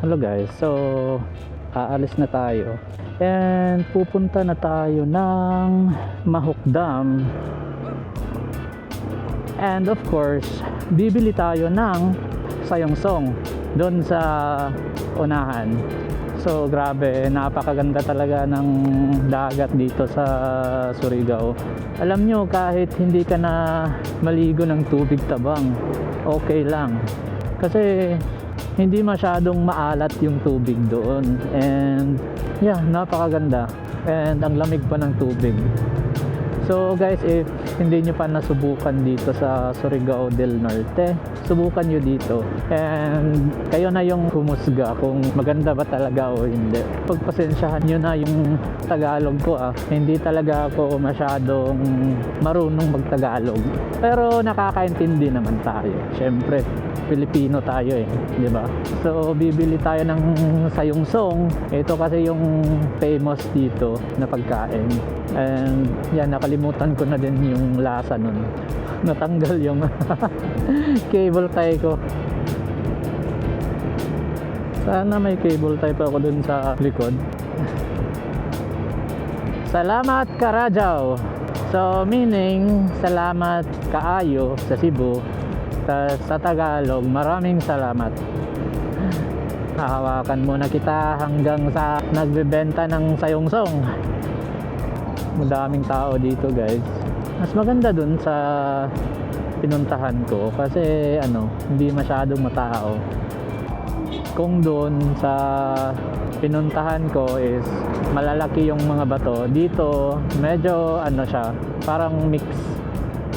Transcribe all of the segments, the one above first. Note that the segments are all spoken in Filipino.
Hello guys, so aalis na tayo and pupunta na tayo ng Mahok Dam, and of course bibili tayo ng Sayongsong doon sa unahan. So grabe, napakaganda talaga ng dagat dito sa Surigao. Alam nyo, kahit hindi ka na maligo ng tubig tabang, okay lang kasi hindi masyadong maalat yung tubig doon, and yeah, napakaganda and ang lamig pa ng tubig. So guys, if hindi nyo pa nasubukan dito sa Surigao del Norte, subukan nyo dito and kayo na yung humusga kung maganda ba talaga o hindi. Pagpasensyahan nyo na yung Tagalog ko, hindi talaga ako masyadong marunong magtagalog, pero nakakaintindi naman tayo. Syempre Pilipino tayo di ba? So bibili tayo ng Sayongsong. Ito kasi yung famous dito na pagkain, and yan, nakalimutan ko na din yung lasa nun. Natanggal yung cable tie ko. Sana may cable tie pa ako dun sa likod. Salamat Karajaw. So meaning salamat kaayo sa Cebu. Sa Tagalog, maraming salamat. Hahawakan muna kita hanggang sa nagbebenta ng Sayongsong. Madaming tao dito guys. Mas maganda dun sa pinuntahan ko kasi hindi masyadong matao. Kung dun sa pinuntahan ko is malalaki yung mga bato, dito medyo siya, parang mix.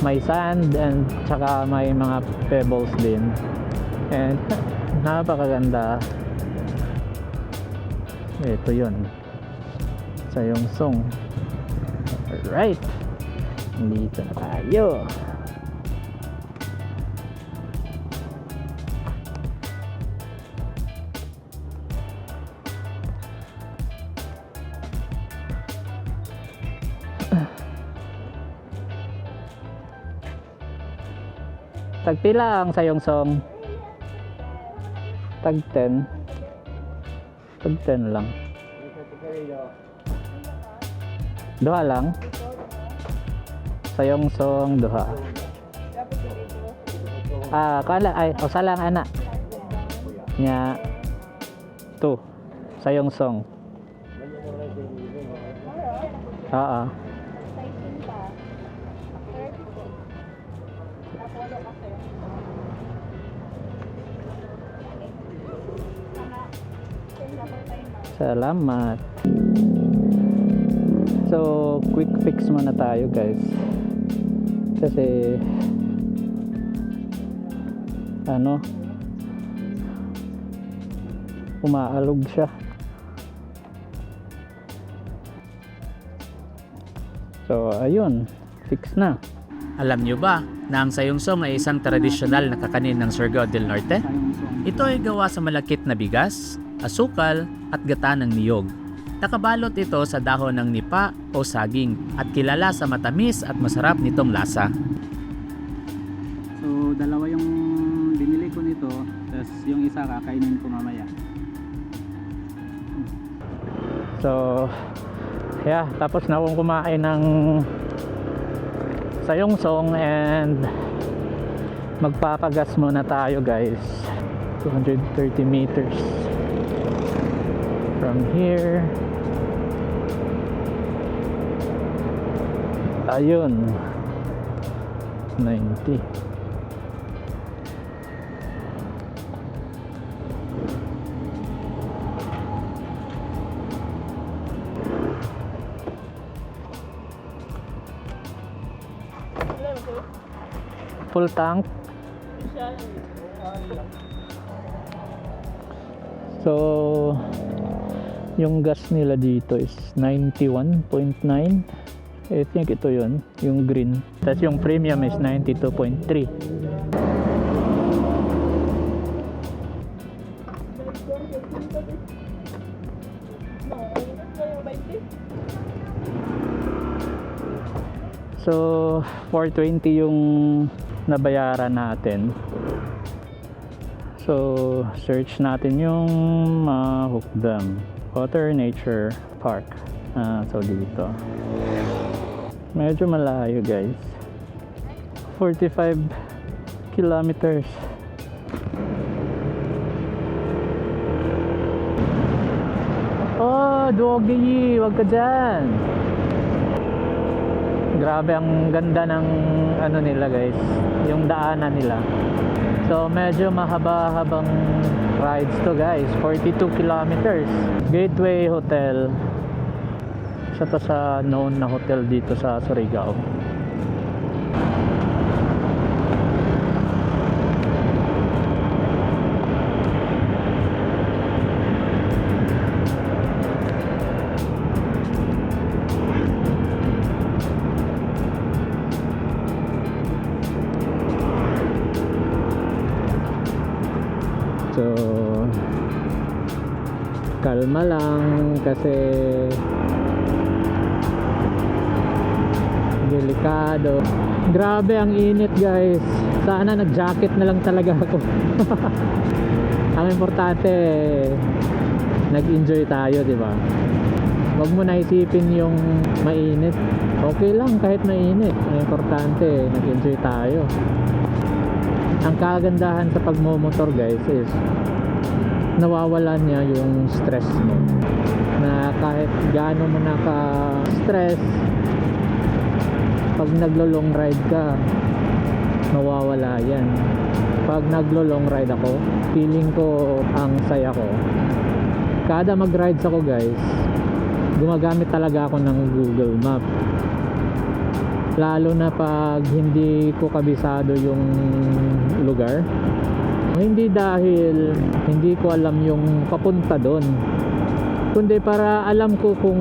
May sand and tsaka may mga pebbles din, and napakaganda. Ito yun, Sayongsong. Alright, dito na tayo. Tagpila ang Sayongsong? Tag 10. Tag 10 lang. Duha lang? Sayongsong duha. Kala ay usa lang ana. Nya 2 Sayongsong. Oo. Salamat. So quick fix muna tayo guys, kasi umaalog siya. So ayun, fix na. Alam nyo ba na ang Sayongsong ay isang tradisyonal na kakanin ng Surigao del Norte? Ito ay gawa sa malakit na bigas, asukal at gata ng niyog. Nakabalot ito sa dahon ng nipa o saging at kilala sa matamis at masarap nitong lasa. So dalawa yung binili ko nito, tapos yung isa kakainin ko mamaya. So yeah, tapos na akong kumain ng Sayongsong and magpapagas muna tayo guys. 230 meters from here. Ayun, 90. Full tank. So yung gas nila dito is 91.9. I think ito yun, yung green. Tapos yung premium is 92.3. So 420 yung nabayaran natin. So, search natin yung Mahukdam Water Nature Park. So, dito. Medyo malayo guys. 45 kilometers. Oh, Doggy! Wag ka dyan! Grabe ang ganda ng ano nila guys, yung daanan nila. So medyo mahaba-habang rides to guys, 42 kilometers. Gateway Hotel. Isa to sa known na hotel dito sa Surigao. So kalma lang kasi delikado. Grabe ang init guys. Sana nag-jacket na lang talaga ako. Ang importante nag-enjoy tayo, di ba? Wag mo na isipin yung mainit. Okay lang kahit mainit. Ang importante nag-enjoy tayo. Ang kagandahan sa pagmomotor guys is nawawalan niya yung stress mo, na kahit gaano mo naka-stress, pag naglo-long ride ka mawawala yan. Pag naglo-long ride ako, feeling ko ang saya ko. Kada mag-rides ako guys, gumagamit talaga ako ng Google Map, lalo na pag hindi ko kabisado yung lugar. Hindi dahil hindi ko alam yung papunta doon, kundi para alam ko kung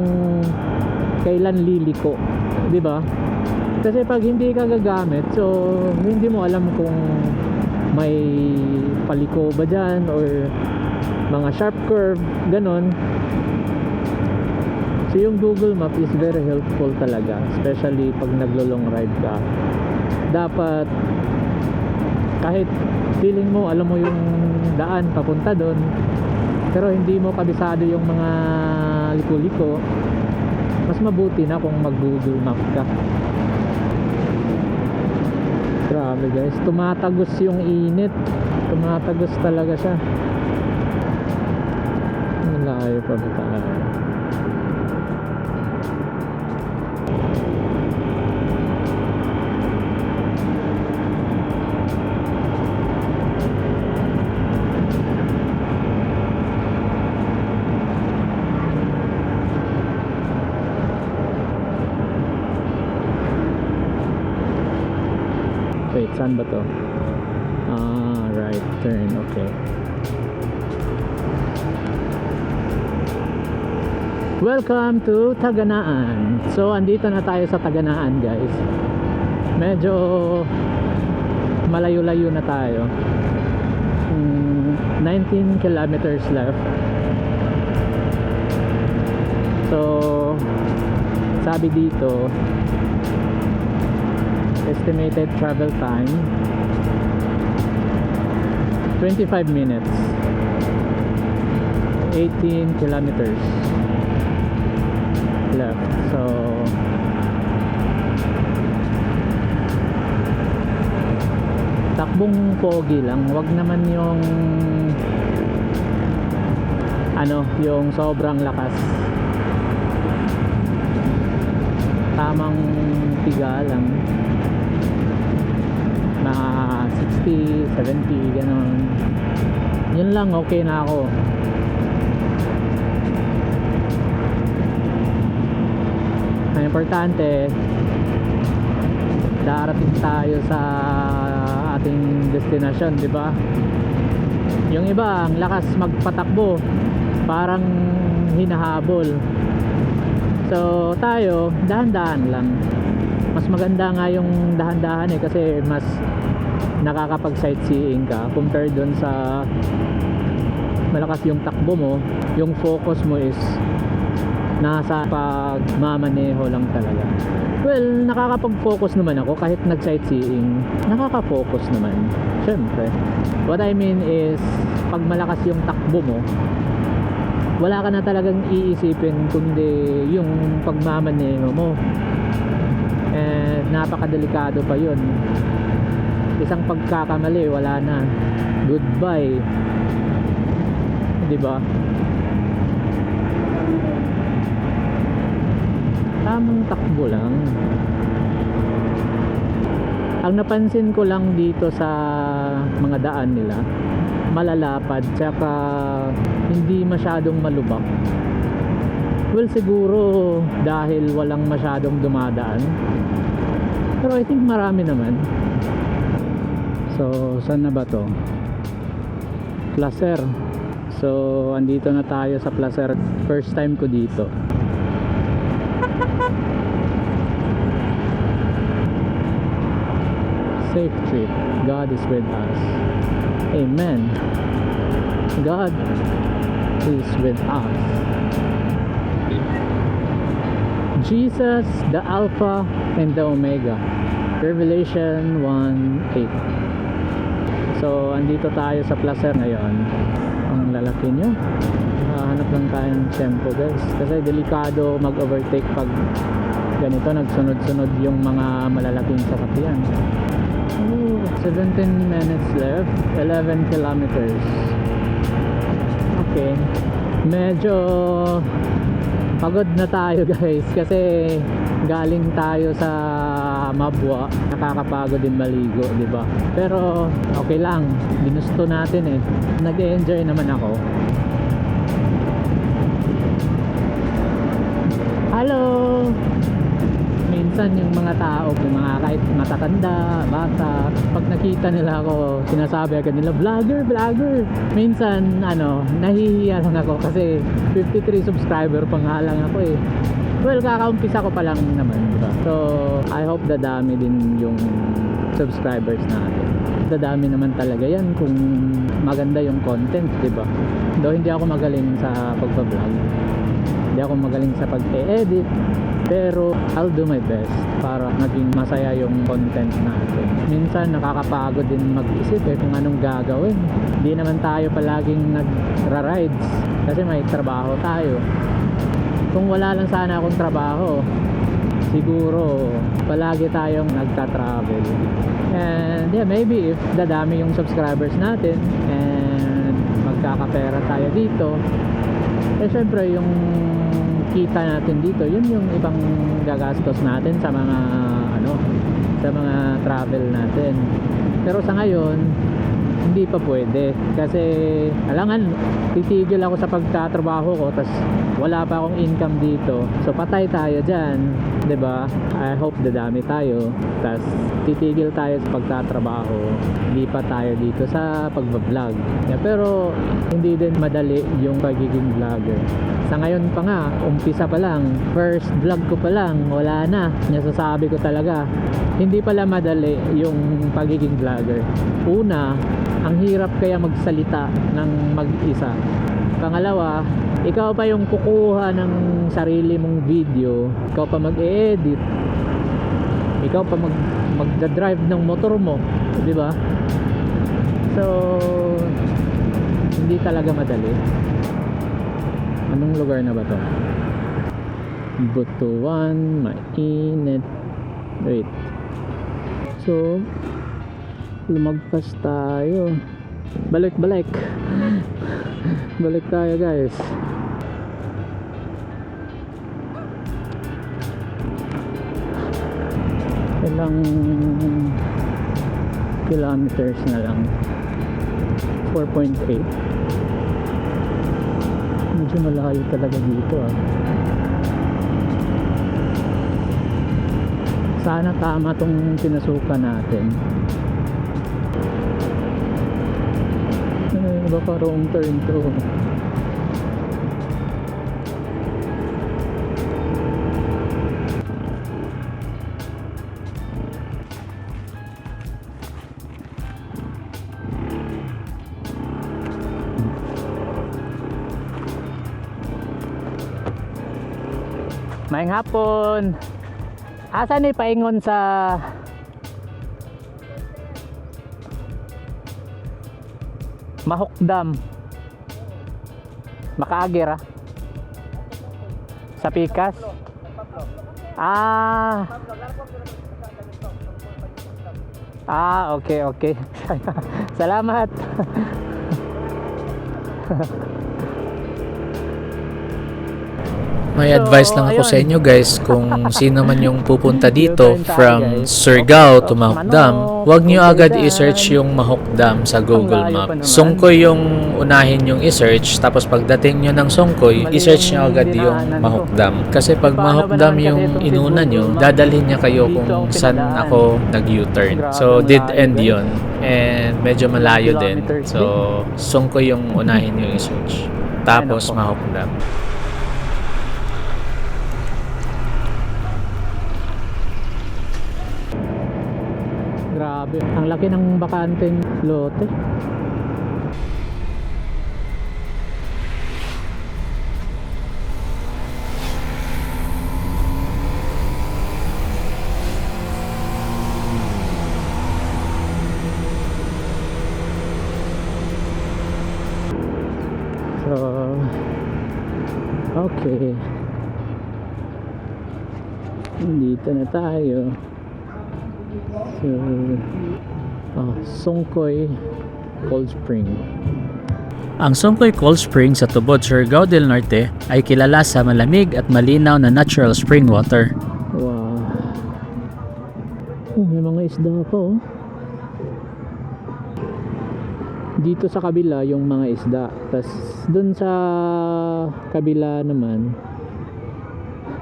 kailan liliko, di ba? Kasi pag hindi ka gagamit, so hindi mo alam kung may paliko ba dyan or mga sharp curve, ganon. So yung Google Map is very helpful talaga, especially pag naglo-long ride ka. Dapat kahit feeling mo alam mo yung daan papunta doon, pero hindi mo kabisado yung mga liko-liko, mas mabuti na kung mag Google Map ka. Grabe guys, tumatagos yung init, tumatagos talaga siya. Malayo pa ba tayo? Wait, saan ba to? Right turn, okay. Welcome to Taganaan. So, andito na tayo sa Taganaan guys. Medyo malayo-layo na tayo. 19 kilometers left. So, sabi dito, estimated travel time 25 minutes, 18 kilometers left. So takbong pogi lang, wag naman yung yung sobrang lakas. Tamang tiga lang, mga 60, 70, ganon. Yun lang, okay na ako. Ang importante, darating tayo sa ating destinasyon, di ba? Yung iba, ang lakas magpatakbo, parang hinahabol. So tayo, dahan-dahan lang. Mas maganda nga yung dahan-dahan kasi mas nakakapag-sightseeing ka compared dun sa malakas yung takbo mo. Yung focus mo is nasa pagmamaneho lang talaga. Well, nakakapag-focus naman ako kahit nag-sightseeing. Nakaka-focus naman. Syempre. What I mean is, pag malakas yung takbo mo, wala ka na talagang iisipin kundi yung pagmamaneho mo. And napakadelikado pa yun. Isang pagkakamali, wala na. Goodbye. Diba? Tamang takbo lang. Ang napansin ko lang dito sa mga daan nila, malalapad tsaka hindi masyadong malubak. Well, siguro dahil walang masyadong dumadaan, pero I think marami naman. So saan na ba to? Placer. So andito na tayo sa Placer. First time ko dito. Safe trip. God is with us. Amen. God is with us. Jesus, the Alpha and the Omega. Revelation 1:8. So, andito tayo sa Placer ngayon. Ang lalaki nyo. Hanap lang tayo ng tempo, guys. Kasi delikado mag-overtake pag ganito, nagsunod-sunod yung mga malalaking sasakyan. 17 minutes left, 11 kilometers. Okay. Medyo pagod na tayo, guys, kasi galing tayo sa Mabwa. Nakakapagod din maligo, di ba? Pero okay lang, ginusto natin eh. Nag-enjoy naman ako. Hello. Minsan yung mga tao, yung mga kahit matatanda, bata, pag nakita nila ako, sinasabi agad nila, vlogger, vlogger. Minsan, nahihiya lang ako kasi 53 subscriber pa nga lang ako eh. Well, kakaumpisa ko pa lang naman, diba? So, I hope dadami din yung subscribers natin. Dadami naman talaga yan kung maganda yung content, diba? Though hindi ako magaling sa pagpa-vlog, hindi ako magaling sa pag-edit, pero I'll do my best para maging masaya yung content natin. Minsan nakakapagod din mag-isip kung anong gagawin. Hindi naman tayo palaging nagra-rides kasi may trabaho tayo. Kung wala lang sana akong trabaho, siguro palagi tayong nagka-travel. And yeah, maybe if dadami yung subscribers natin and magkakapera tayo dito, eh syempre yung kita natin dito, yun yung ibang gagastos natin sa mga sa mga travel natin. Pero sa ngayon hindi pa pwede kasi alangan titigil ako sa pagtatrabaho ko tas wala pa akong income dito, so patay tayo dyan, 'di ba? I hope dadami tayo tas titigil tayo sa pagtatrabaho, lipat tayo dito sa pagbablog. Yeah, pero hindi din madali yung pagiging vlogger. Sa ngayon pa nga, umpisa pa lang, first vlog ko pa lang, wala na. Nasasabi ko talaga, hindi pala madali yung pagiging vlogger. Una, ang hirap kaya magsalita ng mag-isa. Pangalawa, ikaw pa yung kukuha ng sarili mong video, ikaw pa mag-e-edit, ikaw pa magda-drive ng motor mo, di ba? So, hindi talaga madali. Anong lugar na ba to? Butuan, mainit. Wait. So, lumagpas tayo. Balik. Balik tayo, guys. Ilang kilometers na lang. 4.8. Medyo malayo talaga dito Sana tama tong pinasukan natin. Baka wrong turn to. Maayong hapon. Asa ni paingon sa Mahok Dam? Makaagir ah. Sa Pikas? Ah. Ah, okay, okay. Salamat. May So, advice lang ako ayun. sa inyo guys, kung sino man yung pupunta dito U-turn tayo, from guys. Surigao to Stop Mahok Manok, Dam, huwag nyo agad Pupuldan. i-search yung Mahok Dam sa Google layo pa Map. naman. Songkoy yung unahin yung i-search, tapos pagdating nyo ng Songkoy, Mali i-search nyo yung agad yung dinaanan Mahok ko. Dam. Kasi pag Paano Mahok ba Dam naman kasi yung itong si inuna Google nyo, Map? dadalhin niya kayo Dito kung ako saan pinadaan. ako nag-U-turn. Grabe, So, ang dead layo, end guys. yun. And medyo malayo din. Kilometers So, Songkoy yung unahin yung i-search. Tapos Ay, nako. Mahok Dam. Grabe, ang laki ng bakanteng lote. So, okay. Dito na tayo. So, Songkoy Cold Spring. Ang Songkoy Cold Spring sa tubod Surigao del Norte ay kilala sa malamig at malinaw na natural spring water. Wow. May mga isda pa oh. Dito sa kabila yung mga isda. Tas dun sa kabila naman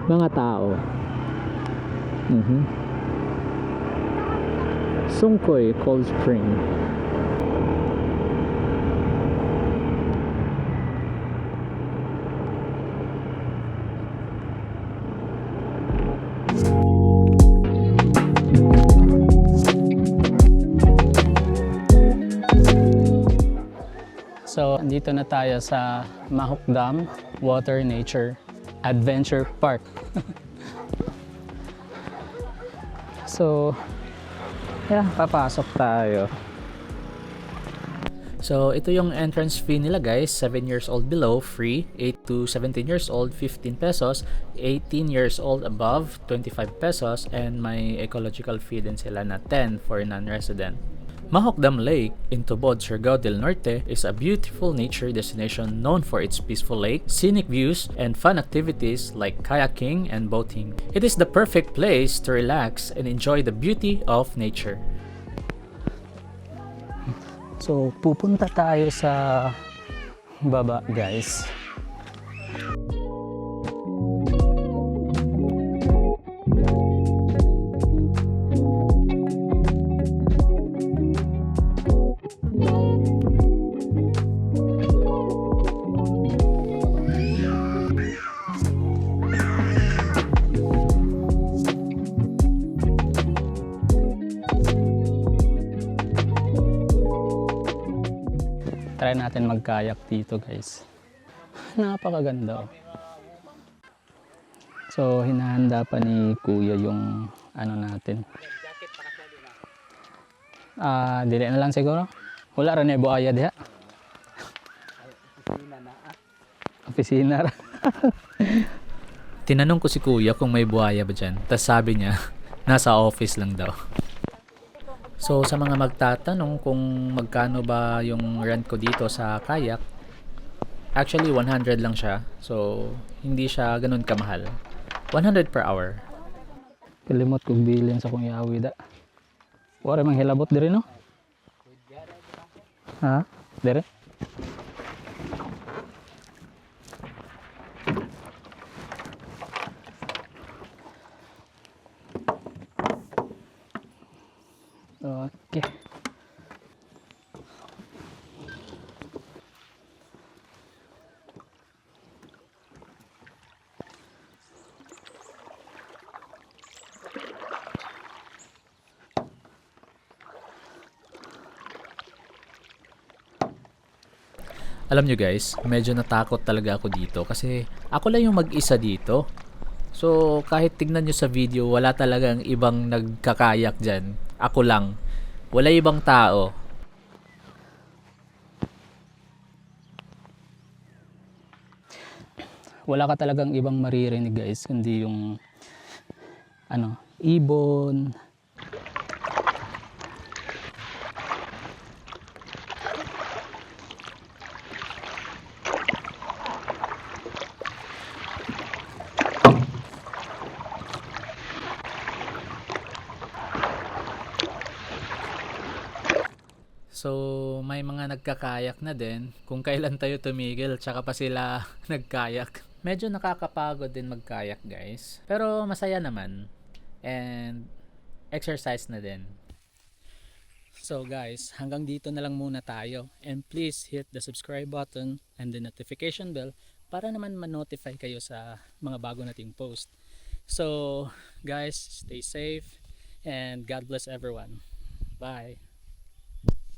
mga tao. Songkoy Cold Spring. So, dito na tayo sa Mahok Dam Water Nature Adventure Park. So, yeah, papasok tayo. So, ito yung entrance fee nila guys. 7 years old below, free. 8 to 17 years old, 15 pesos. 18 years old above, 25 pesos. And may ecological fee din sila na 10 for non-resident. Mahok Dam Lake in Tubod, Surigao del Norte is a beautiful nature destination known for its peaceful lake, scenic views, and fun activities like kayaking and boating. It is the perfect place to relax and enjoy the beauty of nature. So, pupunta tayo sa baba, guys. Try natin magkayak dito, guys. Napakaganda oh. So, hinahanda pa ni Kuya yung ano natin. Dili na lang siguro. Wala rin na buaya diha. Opisina ra. Tinanong ko si kuya kung may buhaya ba dyan. Tapos sabi niya, nasa office lang daw. So sa mga magtatanong kung magkano ba yung rent ko dito sa kayak, actually 100 lang siya. So hindi siya ganun kamahal. 100 per hour. Kalimot kong bilin sa kong yawi da. Wala mang hilabot diri no? Ha? Diri? Okay. Alam nyo guys, medyo natakot talaga ako dito kasi ako lang yung mag-isa dito. So kahit tignan nyo sa video, wala talagang ibang nagkakayak dyan. Ako lang. Wala ibang tao. Wala ka talagang ibang maririnig guys, kundi yung ibon. So may mga nagkakayak na din kung kailan tayo tumigil tsaka pa sila nagkayak. Medyo nakakapagod din magkayak guys. Pero masaya naman. And exercise na din. So guys, hanggang dito na lang muna tayo. And please hit the subscribe button and the notification bell para naman ma-notify kayo sa mga bago nating post. So guys, stay safe and God bless everyone. Bye!